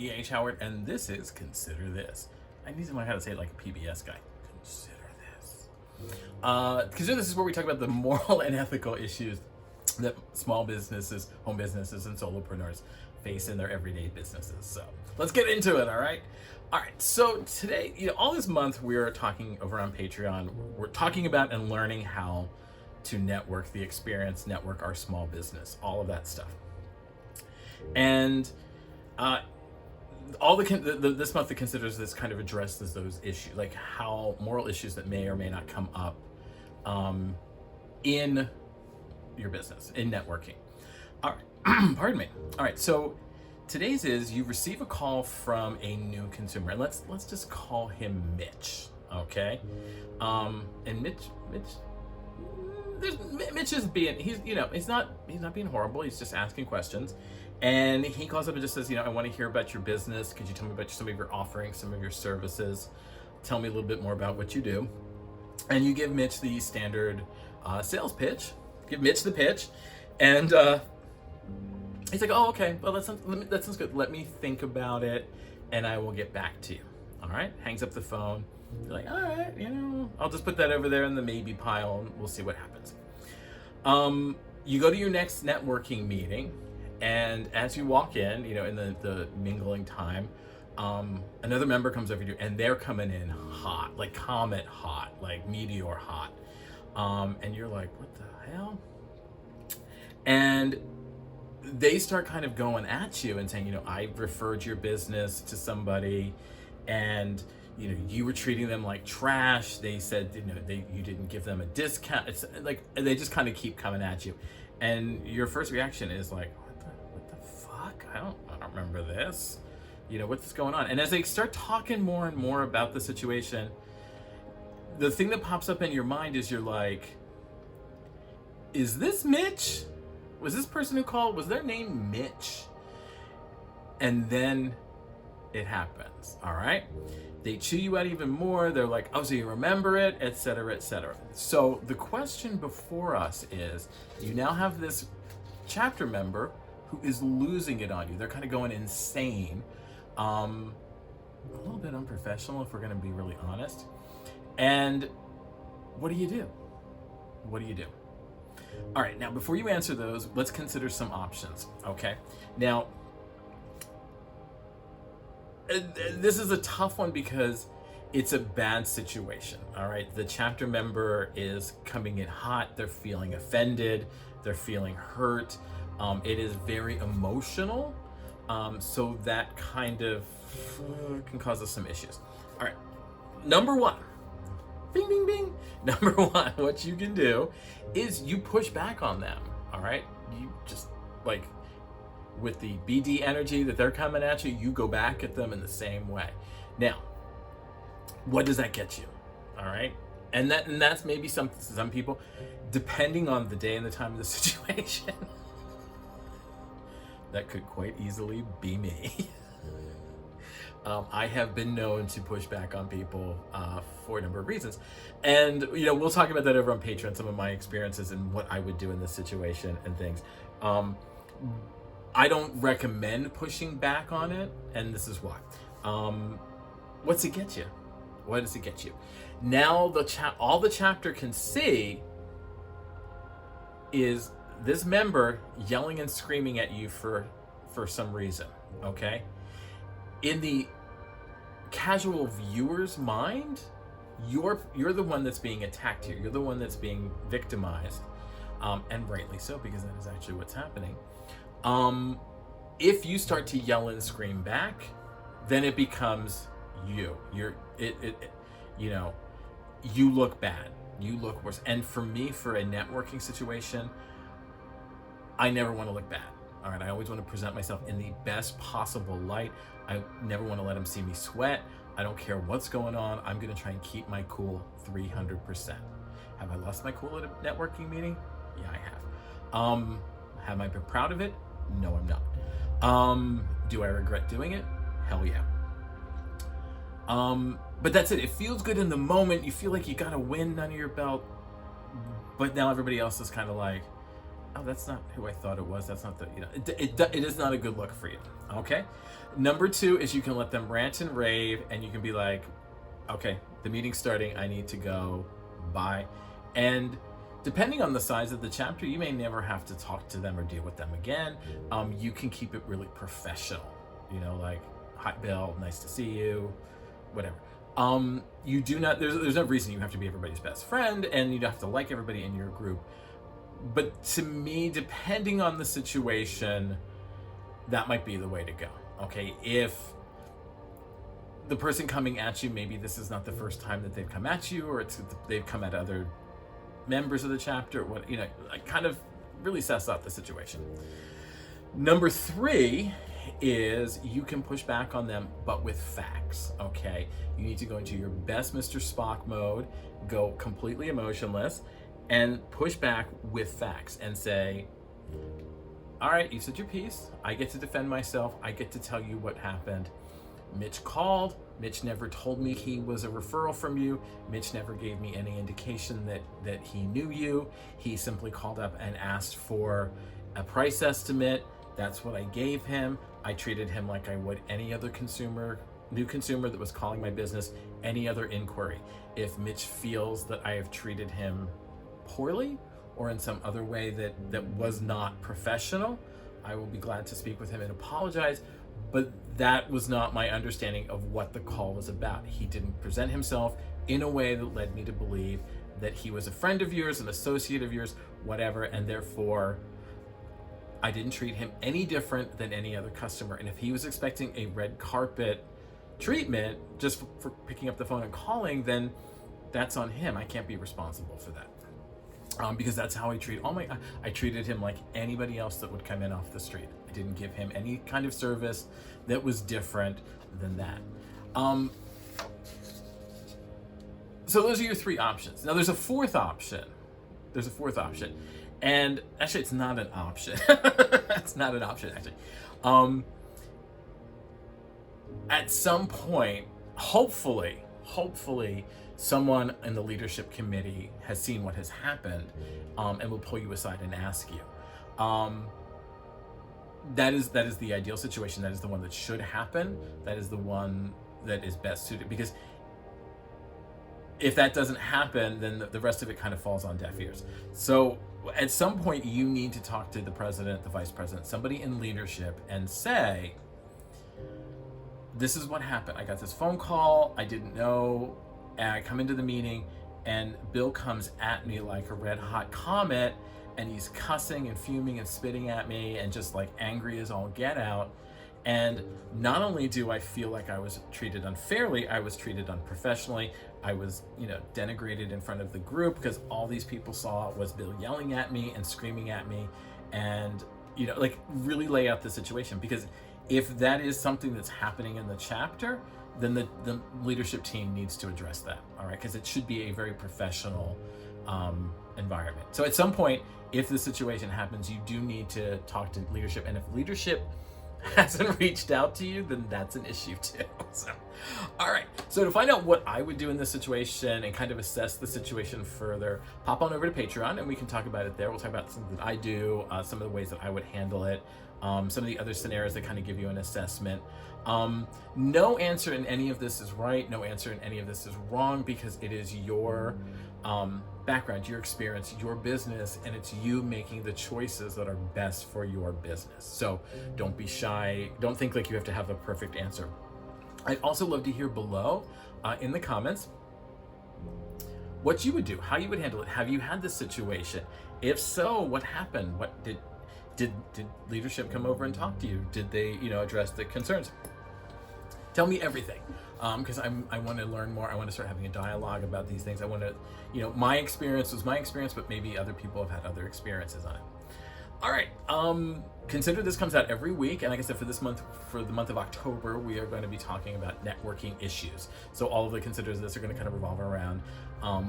E.H. Howard, and this is Consider This. I need to learn how to say it like a PBS guy. Consider this. Consider This is where we talk about the moral and ethical issues that small businesses, home businesses, and solopreneurs face in their everyday businesses. So let's get into it, all right? All right, so today, all this month we're talking over on Patreon, we're talking about and learning how to network the experience, network our small business, all of that stuff. And this month that Considers This kind of addresses those issues, like how moral issues that may or may not come up in your business, in networking. All right, pardon me. All right, so today's is you receive a call from a new consumer, and let's just call him Mitch, okay? And Mitch is being, he's not being horrible. He's just asking questions. And he calls up and just says, I want to hear about your business. Could you tell me about some of your offerings, some of your services? Tell me a little bit more about what you do. And you give Mitch the standard sales pitch. Give Mitch the pitch. And he's like, oh, okay. Well, that sounds good. Let me think about it, and I will get back to you. All right? Hangs up the phone. You're like, all right, I'll just put that over there in the maybe pile, and we'll see what happens. You go to your next networking meeting, and as you walk in, in the mingling time, another member comes over to you, and they're coming in hot, like comet hot, like meteor hot. And you're like, what the hell? And they start kind of going at you and saying, I referred your business to somebody, and you were treating them like trash. They said, you didn't give them a discount. It's like they just kind of keep coming at you, and your first reaction is like, what the fuck? I don't remember this. What's going on? And as they start talking more and more about the situation, the thing that pops up in your mind is you're like, is this Mitch? Was this person who called, was their name Mitch? And then it happens, all right? They chew you out even more. They're like, oh, so you remember it, et cetera, et cetera. So the question before us is, you now have this chapter member who is losing it on you. They're kind of going insane. A little bit unprofessional, if we're going to be really honest. And what do you do? What do you do? All right, now before you answer those, let's consider some options, okay? Now, this is a tough one because it's a bad situation, all right? The chapter member is coming in hot. They're feeling offended. They're feeling hurt. It is very emotional, so that kind of can cause us some issues. All right, number one. Bing, bing, bing. Number one, what you can do is you push back on them, all right? You just, like, with the BD energy that they're coming at you, you go back at them in the same way. Now, what does that get you, all right? And that's maybe some people, depending on the day and the time of the situation, that could quite easily be me. I have been known to push back on people for a number of reasons. And, we'll talk about that over on Patreon, some of my experiences and what I would do in this situation and things. I don't recommend pushing back on it, and this is why. What's it get you? What does it get you? Now all the chapter can see is this member yelling and screaming at you for some reason, okay? In the casual viewer's mind, you're the one that's being attacked here. You're the one that's being victimized, and rightly so, because that is actually what's happening. If you start to yell and scream back, then it becomes you. You look bad. You look worse. And for me, for a networking situation, I never want to look bad. All right, I always want to present myself in the best possible light. I never want to let them see me sweat. I don't care what's going on. I'm going to try and keep my cool 300%. Have I lost my cool at a networking meeting? Yeah, I have. Have I been proud of it? No, I'm not. Do I regret doing it? Hell yeah. But that's it. It feels good in the moment. You feel like you got a win under your belt. But now everybody else is kind of like, oh, that's not who I thought it was. That's not the, it is not a good look for you. Okay. Number two is you can let them rant and rave, and you can be like, okay, the meeting's starting. I need to go. Bye. And depending on the size of the chapter, you may never have to talk to them or deal with them again. You can keep it really professional, like, hi, Bill, nice to see you, whatever. You do not, there's no reason you have to be everybody's best friend, and you don't have to like everybody in your group. But to me, depending on the situation, that might be the way to go. Okay, if the person coming at you, maybe this is not the first time that they've come at you, or they've come at other members of the chapter, kind of really suss out the situation. Number three is you can push back on them, but with facts. Okay, you need to go into your best Mr. Spock mode, go completely emotionless, and push back with facts and say, all right, you said your piece. I get to defend myself. I get to tell you what happened. Mitch called. Mitch never told me he was a referral from you. Mitch never gave me any indication that he knew you. He simply called up and asked for a price estimate. That's what I gave him. I treated him like I would any other new consumer that was calling my business, any other inquiry. If Mitch feels that I have treated him poorly or in some other way that was not professional, I will be glad to speak with him and apologize. But that was not my understanding of what the call was about. He didn't present himself in a way that led me to believe that he was a friend of yours, an associate of yours, whatever, and therefore I didn't treat him any different than any other customer. And if he was expecting a red carpet treatment just for picking up the phone and calling, then that's on him. I can't be responsible for that. Because that's how I treated him like anybody else that would come in off the street. I didn't give him any kind of service that was different than that. So those are your three options. Now there's a fourth option. And actually it's not an option. It's not an option, actually. At some point, hopefully, someone in the leadership committee has seen what has happened, and will pull you aside and ask you. That is the ideal situation. That is the one that should happen. That is the one that is best suited, because if that doesn't happen, then the rest of it kind of falls on deaf ears. So at some point you need to talk to the president, the vice president, somebody in leadership, and say, this is what happened. I got this phone call. I didn't know. And I come into the meeting and Bill comes at me like a red hot comet, and he's cussing and fuming and spitting at me and just like angry as all get out. And not only do I feel like I was treated unfairly, I was treated unprofessionally. I was, denigrated in front of the group because all these people saw was Bill yelling at me and screaming at me, and, really lay out the situation. Because if that is something that's happening in the chapter, then the leadership team needs to address that, all right? Because it should be a very professional environment. So at some point, if the situation happens, you do need to talk to leadership. And if leadership hasn't reached out to you, then that's an issue too. So, all right. So to find out what I would do in this situation and kind of assess the situation further, pop on over to Patreon and we can talk about it there. We'll talk about something that I do, some of the ways that I would handle it, some of the other scenarios that kind of give you an assessment. No answer in any of this is right. No answer in any of this is wrong, because it is your background, your experience, your business, and it's you making the choices that are best for your business. So don't be shy. Don't think like you have to have a perfect answer. I'd also love to hear below in the comments what you would do, how you would handle it. Have you had this situation? If so, what happened? What did leadership come over and talk to you? Did they, address the concerns? Tell me everything, because I want to learn more. I want to start having a dialogue about these things. I want to, my experience was my experience, but maybe other people have had other experiences on it. All right. Consider this comes out every week, and like I said, for the month of October, we are going to be talking about networking issues. So all of the considers this are going to kind of revolve around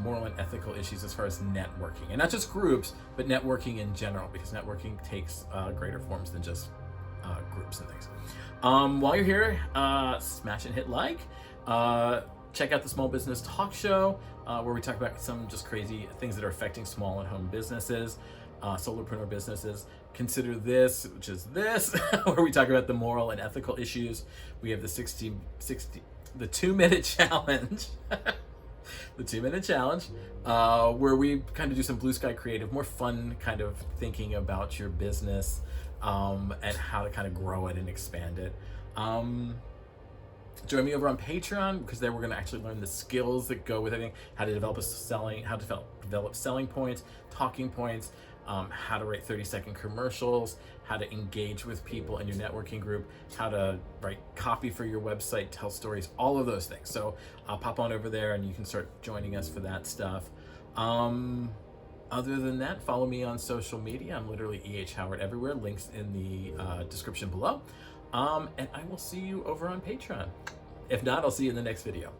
moral and ethical issues as far as networking, and not just groups, but networking in general, because networking takes greater forms than just groups and things. While you're here, smash and hit like. Check out the Small Business Talk Show, where we talk about some just crazy things that are affecting small and home businesses. solopreneur businesses. Consider this, which is this, where we talk about the moral and ethical issues. We have the 2-minute challenge. The 2-minute challenge, where we kind of do some blue sky creative, more fun kind of thinking about your business, and how to kind of grow it and expand it. Join me over on Patreon, because there we're going to actually learn the skills that go with everything, how to develop selling points, talking points, how to write 30-second commercials, how to engage with people in your networking group, how to write copy for your website, tell stories, all of those things. So pop on over there and you can start joining us for that stuff. Other than that, follow me on social media. I'm literally E.H. Howard everywhere. Links in the description below. And I will see you over on Patreon. If not, I'll see you in the next video.